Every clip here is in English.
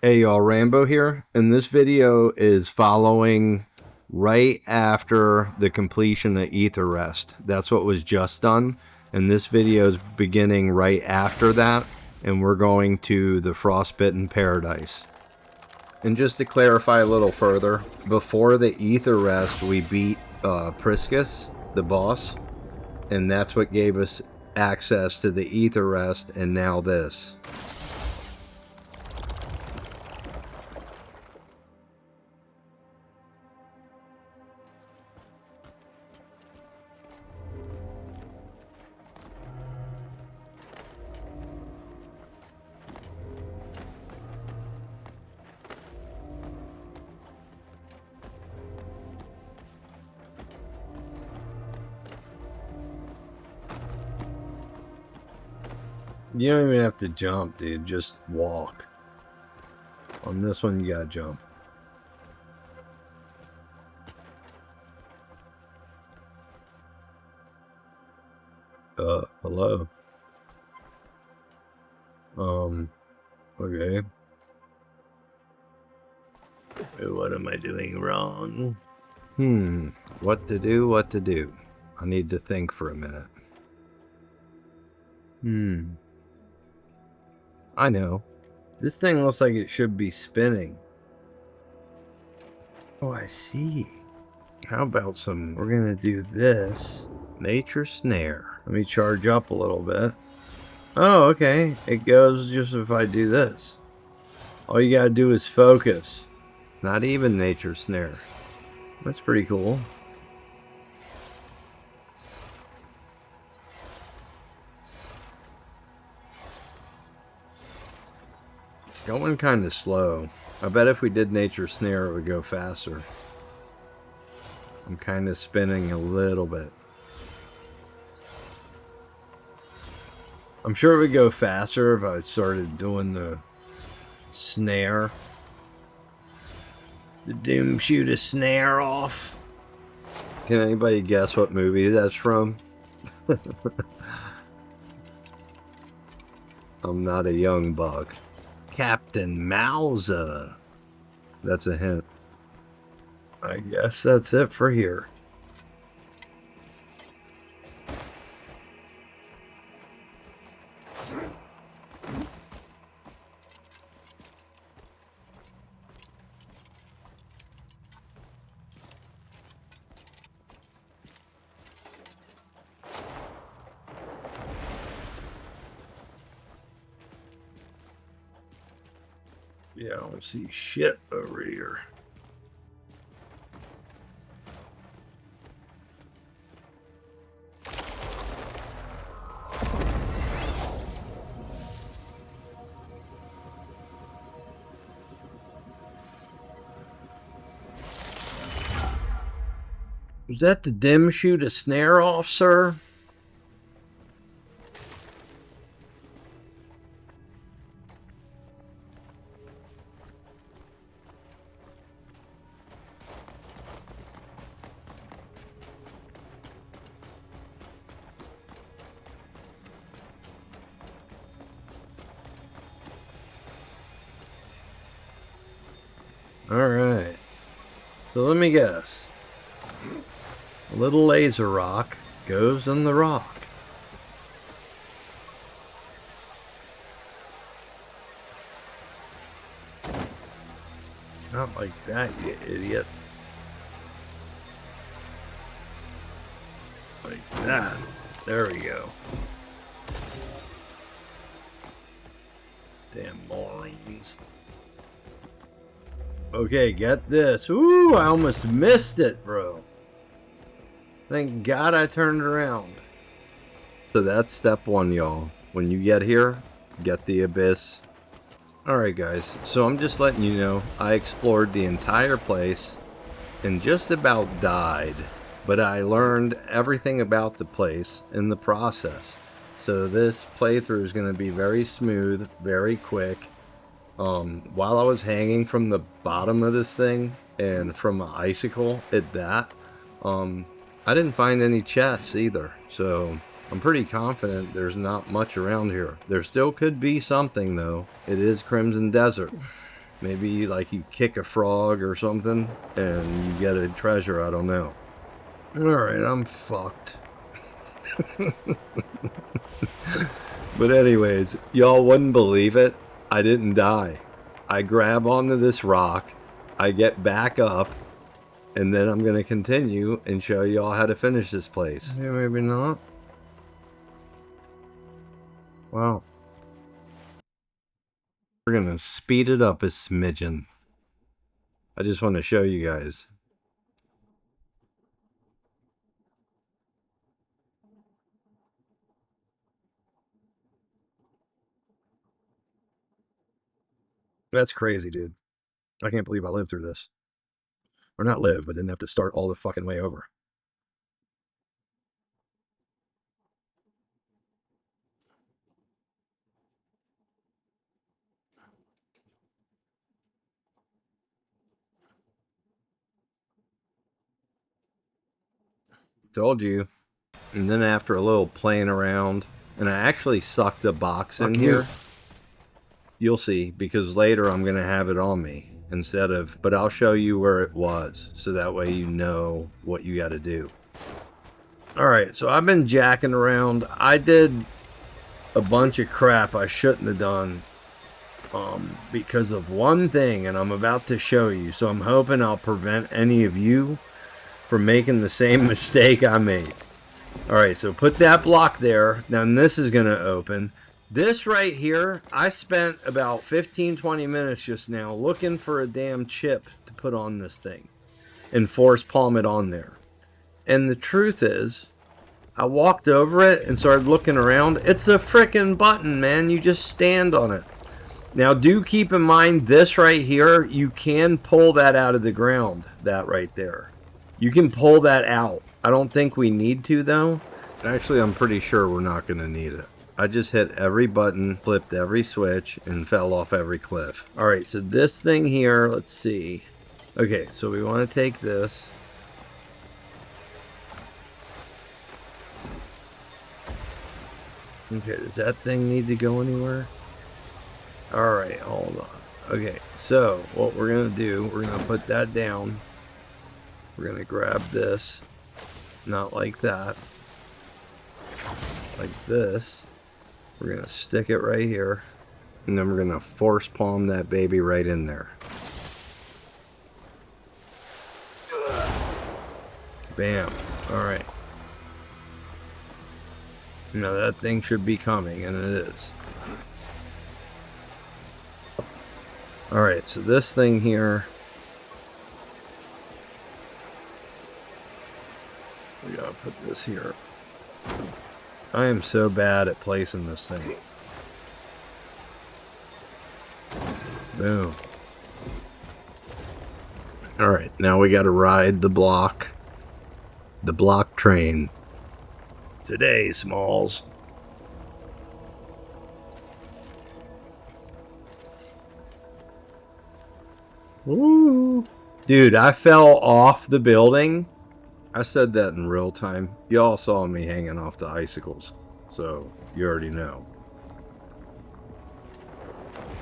Hey y'all, Rambo here, and this video is following right after the completion of Ether Rest. That's what was just done, and this video is beginning right after that, and we're going to the Frostbitten Paradise. And just to clarify a little further, before the Ether Rest we beat Priscus, the boss, and that's what gave us access to the Ether Rest, and now this. You don't even have to jump, dude. Just walk. On this one, you gotta jump. Hello? Okay. What am I doing wrong? What to do? I need to think for a minute. I know. This thing looks like it should be spinning. Oh, I see. How about we're gonna do this. Nature Snare. Let me charge up a little bit. Oh, okay. It goes just if I do this. All you gotta do is focus. Not even Nature Snare. That's pretty cool. It's going kind of slow. I bet if we did Nature Snare it would go faster. I'm kind of spinning a little bit. I'm sure it would go faster if I started doing the snare. The Doom shoot a snare off. Can anybody guess what movie that's from? I'm not a young buck. Captain Mauser. That's a hint. I guess that's it for here. Yeah, I don't see shit over here. Is that the dim shoot a snare off, sir? Alright. So let me guess. A little laser rock goes in the rock. Not like that, you idiot. Like that. There we go. Damn morons. Okay, get this. Ooh, I almost missed it, bro. Thank God I turned around. So that's step one, y'all. When you get here, get the Abyss. Alright guys, so I'm just letting you know, I explored the entire place and just about died. But I learned everything about the place in the process. So this playthrough is going to be very smooth, very quick. While I was hanging from the bottom of this thing and from an icicle at that, I didn't find any chests either, so I'm pretty confident there's not much around here. There still could be something though. It is Crimson Desert. Maybe like you kick a frog or something and you get a treasure, I don't know. Alright, I'm fucked. But anyways, y'all wouldn't believe it. I didn't die. I grab onto this rock, I get back up, and then I'm going to continue and show y'all how to finish this place. Yeah, maybe not. Wow. We're going to speed it up a smidgen. I just want to show you guys. That's crazy, dude. I can't believe I lived through this. Or not live, but didn't have to start all the fucking way over. Told you. And then after a little playing around, and I actually sucked the box in here. You'll see, because later I'm going to have it on me instead of, but I'll show you where it was, so that way you know what you got to do. Alright, so I've been jacking around. I did a bunch of crap I shouldn't have done because of one thing, and I'm about to show you. So I'm hoping I'll prevent any of you from making the same mistake I made. Alright, so put that block there. Now this is going to open. This right here, I spent about 15-20 minutes just now looking for a damn chip to put on this thing and force palm it on there. And the truth is, I walked over it and started looking around. It's a freaking button, man. You just stand on it. Now, do keep in mind this right here, you can pull that out of the ground, that right there. You can pull that out. I don't think we need to, though. Actually, I'm pretty sure we're not going to need it. I just hit every button, flipped every switch, and fell off every cliff. Alright, so this thing here, let's see. Okay, so we want to take this. Okay, does that thing need to go anywhere? Alright, hold on. Okay, so what we're going to do, we're going to put that down. We're going to grab this. Not like that. Like this. We're going to stick it right here. And then we're going to force palm that baby right in there. Bam. Alright. Now that thing should be coming, and it is. Alright, so this thing here. We gotta put this here. I am so bad at placing this thing. Boom. Alright, now we gotta ride the block. The block train. Today, Smalls. Woo. Dude, I fell off the building. I said that in real time. Y'all saw me hanging off the icicles, so you already know.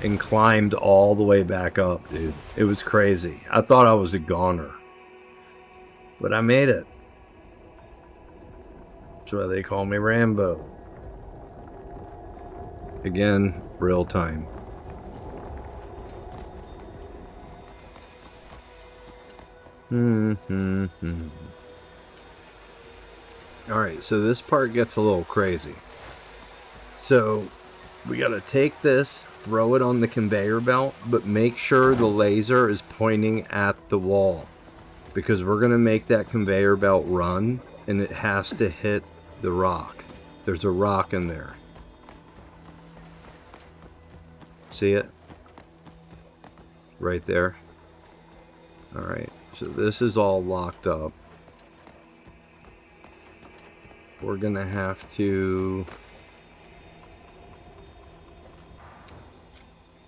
And climbed all the way back up, dude. It was crazy. I thought I was a goner. But I made it. That's why they call me Rambo. Again, real time. Alright, so this part gets a little crazy. So, we gotta take this, throw it on the conveyor belt, but make sure the laser is pointing at the wall. Because we're gonna make that conveyor belt run, and it has to hit the rock. There's a rock in there. See it? Right there. Alright, so this is all locked up. We're gonna have to...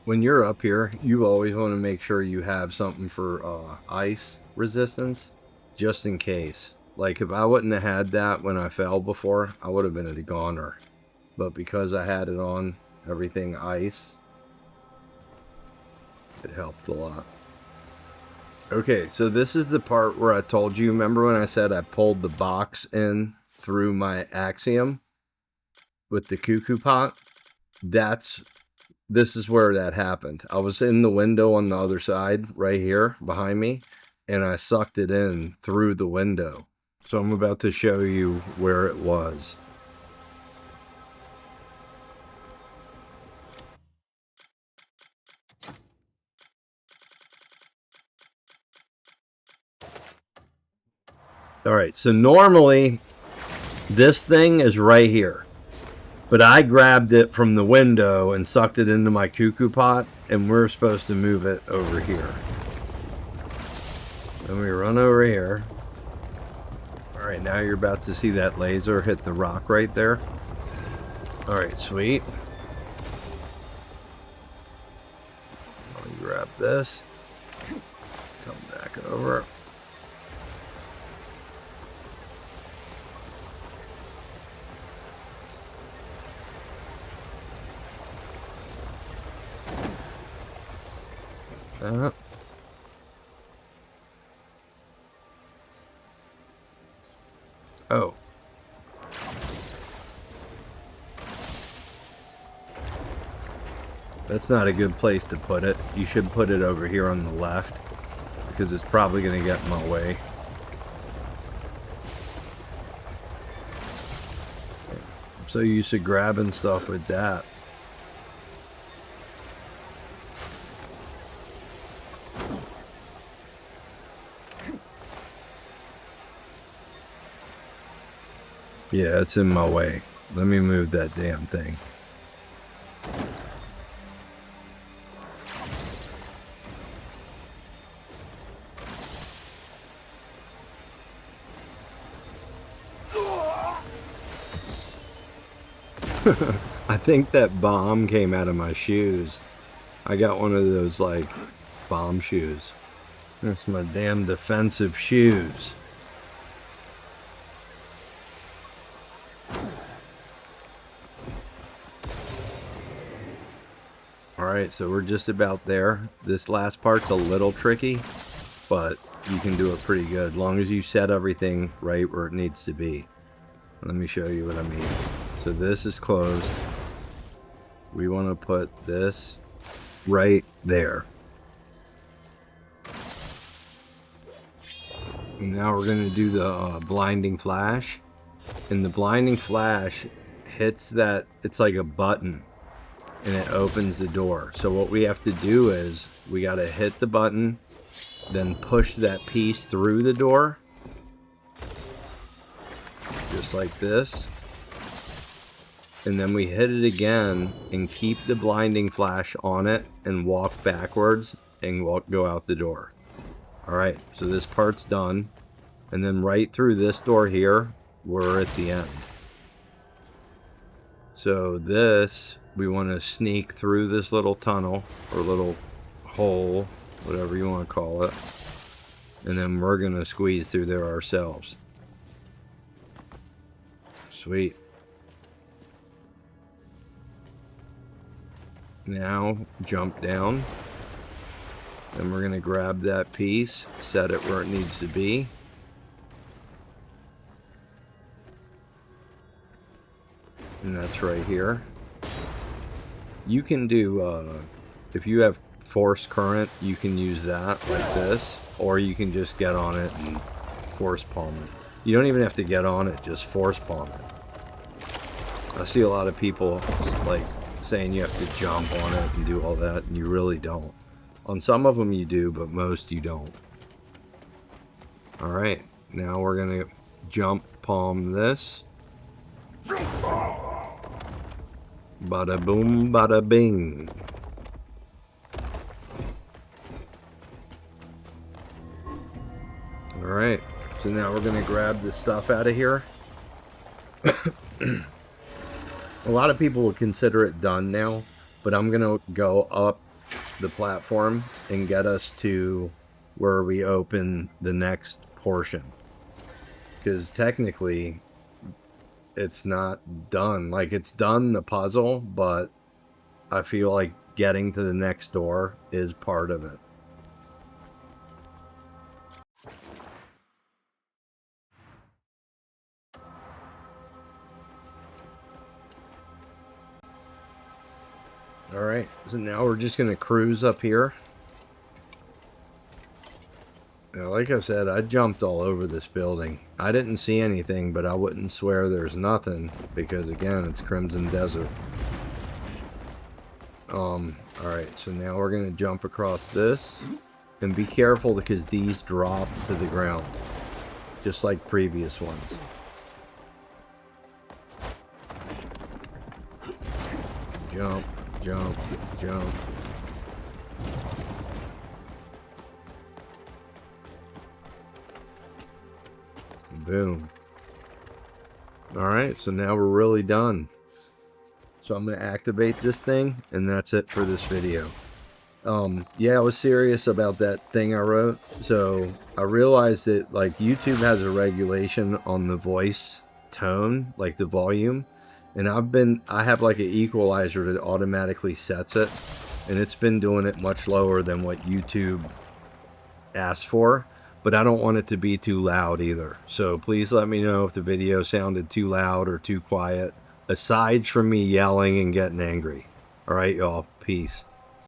When you're up here, you always want to make sure you have something for ice resistance, just in case. Like, if I wouldn't have had that when I fell before, I would have been a goner. But because I had it on, everything ice, It helped a lot. Okay, so this is the part where I told you, remember when I said I pulled the box in through my axiom with the cuckoo pot? This is where that happened. I was in the window on the other side, right here, behind me, and I sucked it in through the window. So I'm about to show you where it was. Alright, so normally this thing is right here. But I grabbed it from the window and sucked it into my cuckoo pot, and we're supposed to move it over here. Then we run over here. Alright, now you're about to see that laser hit the rock right there. Alright, sweet. I'll grab this. Come back over. Oh. That's not a good place to put it. You should put it over here on the left, because it's probably going to get in my way. I'm so used to grabbing stuff with that. Yeah, it's in my way. Let me move that damn thing. I think that bomb came out of my shoes. I got one of those, like, bomb shoes. That's my damn defensive shoes. Alright, so we're just about there. This last part's a little tricky, but you can do it pretty good, as long as you set everything right where it needs to be. Let me show you what I mean. So this is closed. We want to put this right there. And now we're going to do the blinding flash. And the blinding flash hits that, it's like a button, and it opens the door. So what we have to do is we got to hit the button, then push that piece through the door, just like this, and then we hit it again and keep the blinding flash on it and walk backwards and go out the door. Alright, so this part's done, and then right through this door here, we're at the end. So this, we want to sneak through this little tunnel, or little hole, whatever you want to call it, and then we're going to squeeze through there ourselves. Sweet. Now, jump down. Then we're going to grab that piece, set it where it needs to be. And that's right here. You can do, if you have force current, you can use that like this, or you can just get on it and force palm it. You don't even have to get on it, just force palm it. I see a lot of people like saying you have to jump on it and do all that, and you really don't. On some of them you do, but most you don't. Alright, now we're going to jump palm this. Bada boom, bada bing. Alright, so now we're going to grab the stuff out of here. A lot of people will consider it done now, but I'm going to go up the platform and get us to where we open the next portion. Because technically, it's not done. Like, it's done, the puzzle, but I feel like getting to the next door is part of it. Alright, so now we're just going to cruise up here. Now, like I said, I jumped all over this building. I didn't see anything, but I wouldn't swear there's nothing, because again, it's Crimson Desert. Alright, so now we're going to jump across this. And be careful, because these drop to the ground, just like previous ones. Jump, jump, jump. Boom. Alright, so now we're really done. So I'm going to activate this thing, and that's it for this video. Yeah, I was serious about that thing I wrote. So I realized that, like, YouTube has a regulation on the voice tone, like the volume. And I have like an equalizer that automatically sets it. And it's been doing it much lower than what YouTube asked for. But I don't want it to be too loud either. So please let me know if the video sounded too loud or too quiet. Aside from me yelling and getting angry. Alright, y'all. Peace.